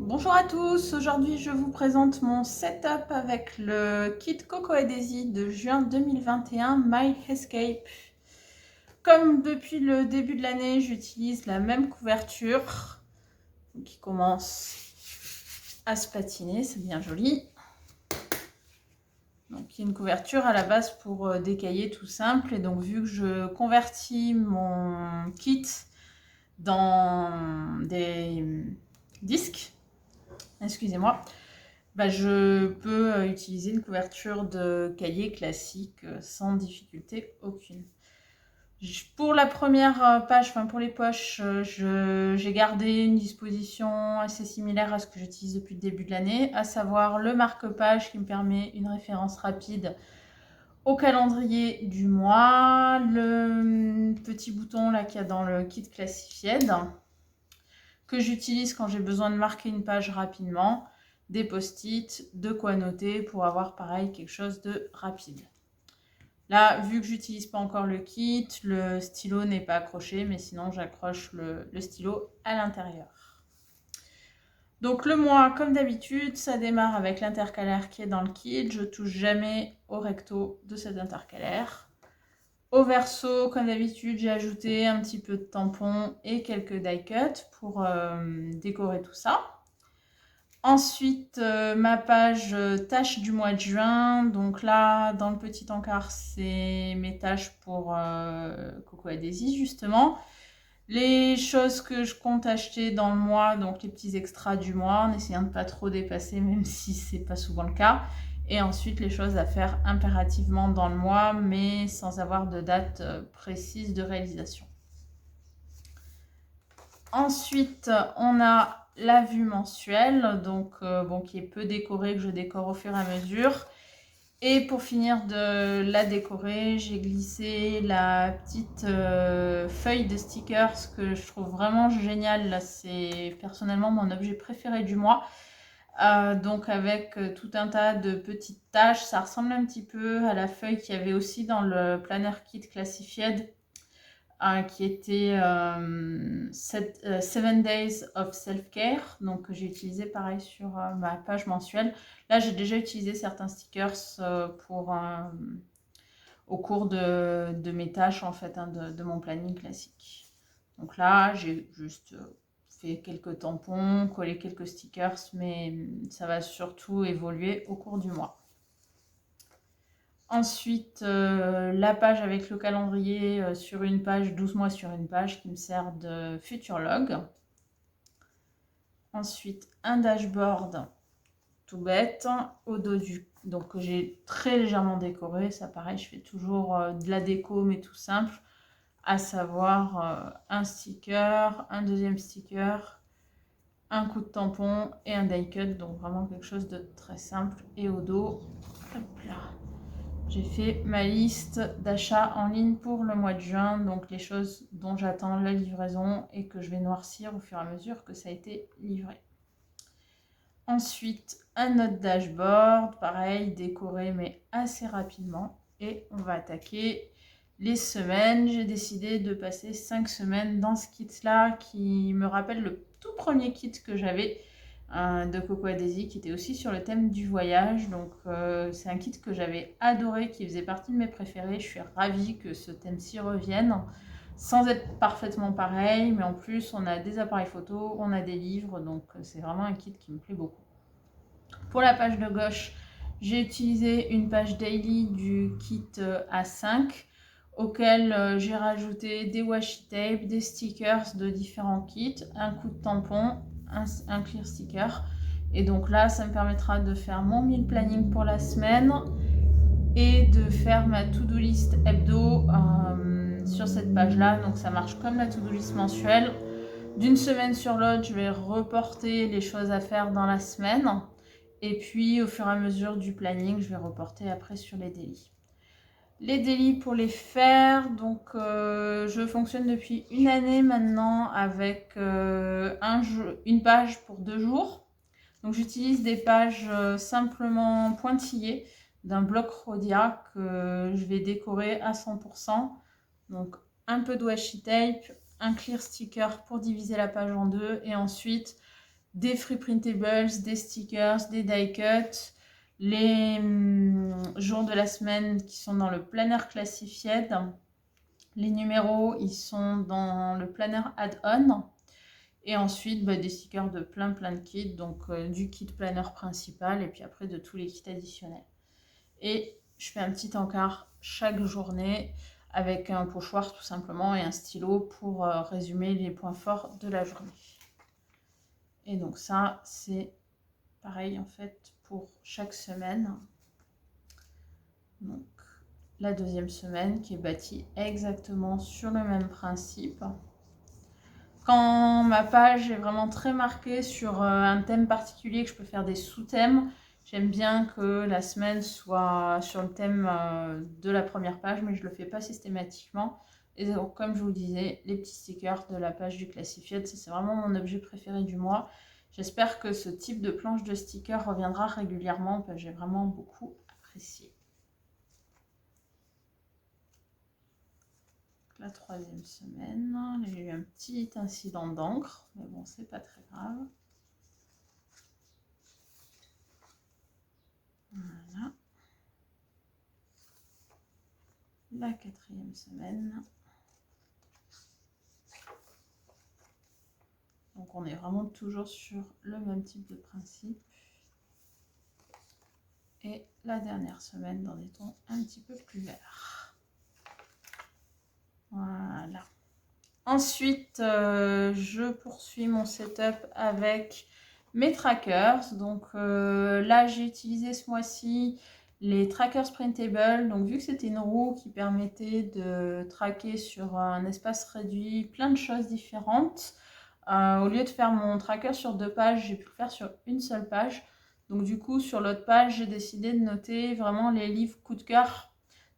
Bonjour à tous, aujourd'hui je vous présente mon setup avec le kit Coco et Daisy de juin 2021 My Escape. Comme depuis le début de l'année, j'utilise la même couverture qui commence à se patiner, c'est bien joli. Donc il y a une couverture à la base pour décailler tout simple, et donc vu que je convertis mon kit dans des disques, excusez-moi, je peux utiliser une couverture de cahier classique sans difficulté aucune. Pour la première page, pour les poches, j'ai gardé une disposition assez similaire à ce que j'utilise depuis le début de l'année, à savoir le marque-page qui me permet une référence rapide au calendrier du mois, le petit bouton là qu'il y a dans le kit Classified, que j'utilise quand j'ai besoin de marquer une page rapidement, des post-it, de quoi noter pour avoir pareil quelque chose de rapide. Là, vu que j'utilise pas encore le kit, le stylo n'est pas accroché, mais sinon j'accroche le stylo à l'intérieur. Donc le mois, comme d'habitude, ça démarre avec l'intercalaire qui est dans le kit. Je touche jamais au recto de cet intercalaire. Au verso, comme d'habitude, j'ai ajouté un petit peu de tampons et quelques die cuts pour décorer tout ça. Ensuite, ma page tâches du mois de juin. Donc là, dans le petit encart, c'est mes tâches pour Coco et Daisy, justement. Les choses que je compte acheter dans le mois, donc les petits extras du mois, en essayant de ne pas trop dépasser, même si c'est pas souvent le cas. Et ensuite, les choses à faire impérativement dans le mois, mais sans avoir de date précise de réalisation. Ensuite, on a la vue mensuelle, donc qui est peu décorée, que je décore au fur et à mesure. Et pour finir de la décorer, j'ai glissé la petite feuille de stickers que je trouve vraiment géniale. Là, c'est personnellement mon objet préféré du mois. Donc avec tout un tas de petites taches, ça ressemble un petit peu à la feuille qu'il y avait aussi dans le planner kit Classified, qui était 7 Days of Self-Care, donc que j'ai utilisé pareil sur ma page mensuelle. Là, j'ai déjà utilisé certains stickers au cours de mes tâches en fait, de mon planning classique. Donc là, j'ai juste fait quelques tampons, collé quelques stickers, mais ça va surtout évoluer au cours du mois. Ensuite, la page avec le calendrier sur une page, 12 mois sur une page, qui me sert de future log. Ensuite, un dashboard tout bête au dos donc que j'ai très légèrement décoré. Ça pareil, je fais toujours de la déco, mais tout simple, à savoir un sticker, un deuxième sticker, un coup de tampon et un die cut, donc vraiment quelque chose de très simple. Et au dos, hop là, j'ai fait ma liste d'achats en ligne pour le mois de juin, donc les choses dont j'attends la livraison et que je vais noircir au fur et à mesure que ça a été livré. Ensuite, un autre dashboard, pareil, décoré mais assez rapidement. Et on va attaquer les semaines. J'ai décidé de passer 5 semaines dans ce kit-là qui me rappelle le tout premier kit que j'avais de Coco et Daisy, qui était aussi sur le thème du voyage. Donc c'est un kit que j'avais adoré, qui faisait partie de mes préférés. Je suis ravie que ce thème-ci revienne, sans être parfaitement pareil, mais en plus on a des appareils photo, on a des livres, donc c'est vraiment un kit qui me plaît beaucoup. Pour la page de gauche, j'ai utilisé une page daily du kit A5, auquel j'ai rajouté des washi tape, des stickers de différents kits, un coup de tampon, un clear sticker. Et donc là, ça me permettra de faire mon meal planning pour la semaine et de faire ma to-do list hebdo sur cette page-là. Donc ça marche comme la to-do list mensuelle. D'une semaine sur l'autre, je vais reporter les choses à faire dans la semaine. Et puis au fur et à mesure du planning, je vais reporter après sur les daily. Les daily pour les faire, donc je fonctionne depuis une année maintenant avec une page pour 2 jours. Donc j'utilise des pages simplement pointillées d'un bloc Rhodia que je vais décorer à 100%. Donc un peu de washi tape, un clear sticker pour diviser la page en deux, et ensuite des free printables, des stickers, des die cuts, les jours de la semaine qui sont dans le planner classified. Les numéros, ils sont dans le planner add-on. Et ensuite, des stickers de plein de kits, donc du kit planner principal et puis après de tous les kits additionnels. Et je fais un petit encart chaque journée avec un pochoir tout simplement et un stylo pour résumer les points forts de la journée. Et donc ça, c'est pareil en fait pour chaque semaine. Donc la deuxième semaine qui est bâtie exactement sur le même principe. Quand ma page est vraiment très marquée sur un thème particulier, que je peux faire des sous-thèmes, j'aime bien que la semaine soit sur le thème de la première page, mais je ne le fais pas systématiquement. Et donc, comme je vous disais, les petits stickers de la page du Classified, c'est vraiment mon objet préféré du mois. J'espère que ce type de planche de stickers reviendra régulièrement, parce que j'ai vraiment beaucoup apprécié. La troisième semaine, j'ai eu un petit incident d'encre, mais bon, c'est pas très grave. Voilà. La quatrième semaine. Donc on est vraiment toujours sur le même type de principe. Et la dernière semaine dans des tons un petit peu plus verts. Voilà. Ensuite, je poursuis mon setup avec mes trackers. Donc là, j'ai utilisé ce mois-ci les trackers printable. Donc vu que c'était une roue qui permettait de traquer sur un espace réduit plein de choses différentes, au lieu de faire mon tracker sur 2 pages, j'ai pu le faire sur une seule page. Donc du coup, sur l'autre page, j'ai décidé de noter vraiment les livres coup de cœur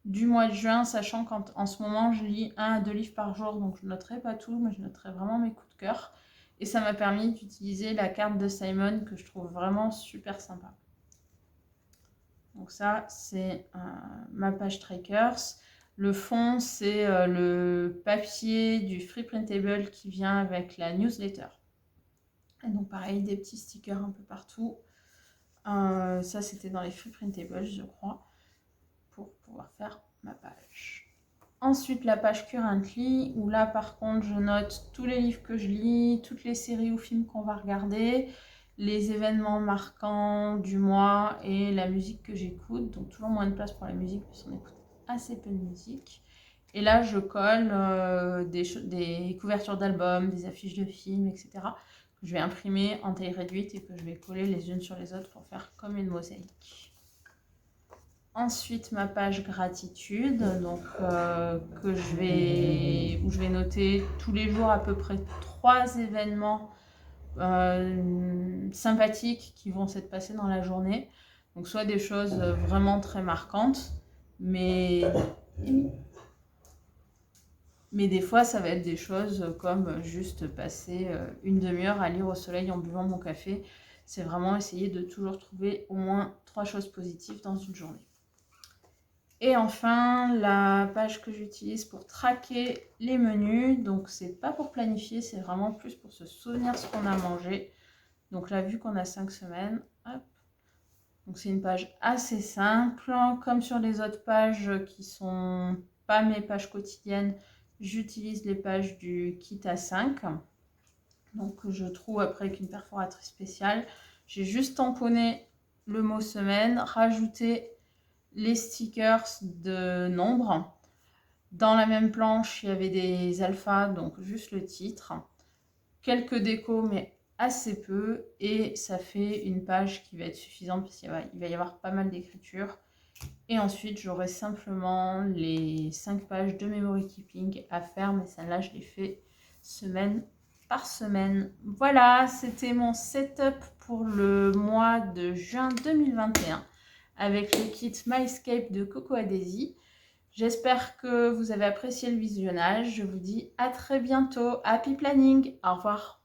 du mois de juin, sachant qu'en ce moment, je lis 1 à 2 livres par jour. Donc je ne noterai pas tout, mais je noterai vraiment mes coups de cœur. Et ça m'a permis d'utiliser la carte de Simon que je trouve vraiment super sympa. Donc ça, c'est ma page trackers. Le fond, c'est le papier du Free Printable qui vient avec la newsletter. Et donc pareil, des petits stickers un peu partout. Ça, c'était dans les Free Printables, je crois, pour pouvoir faire ma page. Ensuite, la page Currently, où là, par contre, je note tous les livres que je lis, toutes les séries ou films qu'on va regarder, les événements marquants du mois et la musique que j'écoute. Donc, toujours moins de place pour la musique, parce qu'on écoute assez peu de musique. Et là, je colle des couvertures d'albums, des affiches de films, etc. que je vais imprimer en taille réduite et que je vais coller les unes sur les autres pour faire comme une mosaïque. Ensuite, ma page gratitude, donc où je vais noter tous les jours à peu près 3 événements sympathiques qui vont s'être passés dans la journée. Donc soit des choses vraiment très marquantes, mais des fois ça va être des choses comme juste passer une demi-heure à lire au soleil en buvant mon café. C'est vraiment essayer de toujours trouver au moins 3 choses positives dans une journée. Et enfin, la page que j'utilise pour traquer les menus. Donc, c'est pas pour planifier, c'est vraiment plus pour se souvenir ce qu'on a mangé. Donc là, vu qu'on a 5 semaines, hop. Donc, c'est une page assez simple. Comme sur les autres pages qui sont pas mes pages quotidiennes, j'utilise les pages du kit A5. Donc, je trouve après avec une perforatrice spéciale. J'ai juste tamponné le mot semaine, rajouté les stickers de nombre. Dans la même planche, il y avait des alphas, donc juste le titre. Quelques décos, mais assez peu. Et ça fait une page qui va être suffisante parce qu'il va y avoir pas mal d'écriture. Et ensuite, j'aurai simplement les 5 pages de memory keeping à faire. Mais celle-là, je les fais semaine par semaine. Voilà, c'était mon setup pour le mois de juin 2021. Avec le kit MyScape de Cocoa Daisy. J'espère que vous avez apprécié le visionnage. Je vous dis à très bientôt. Happy planning. Au revoir.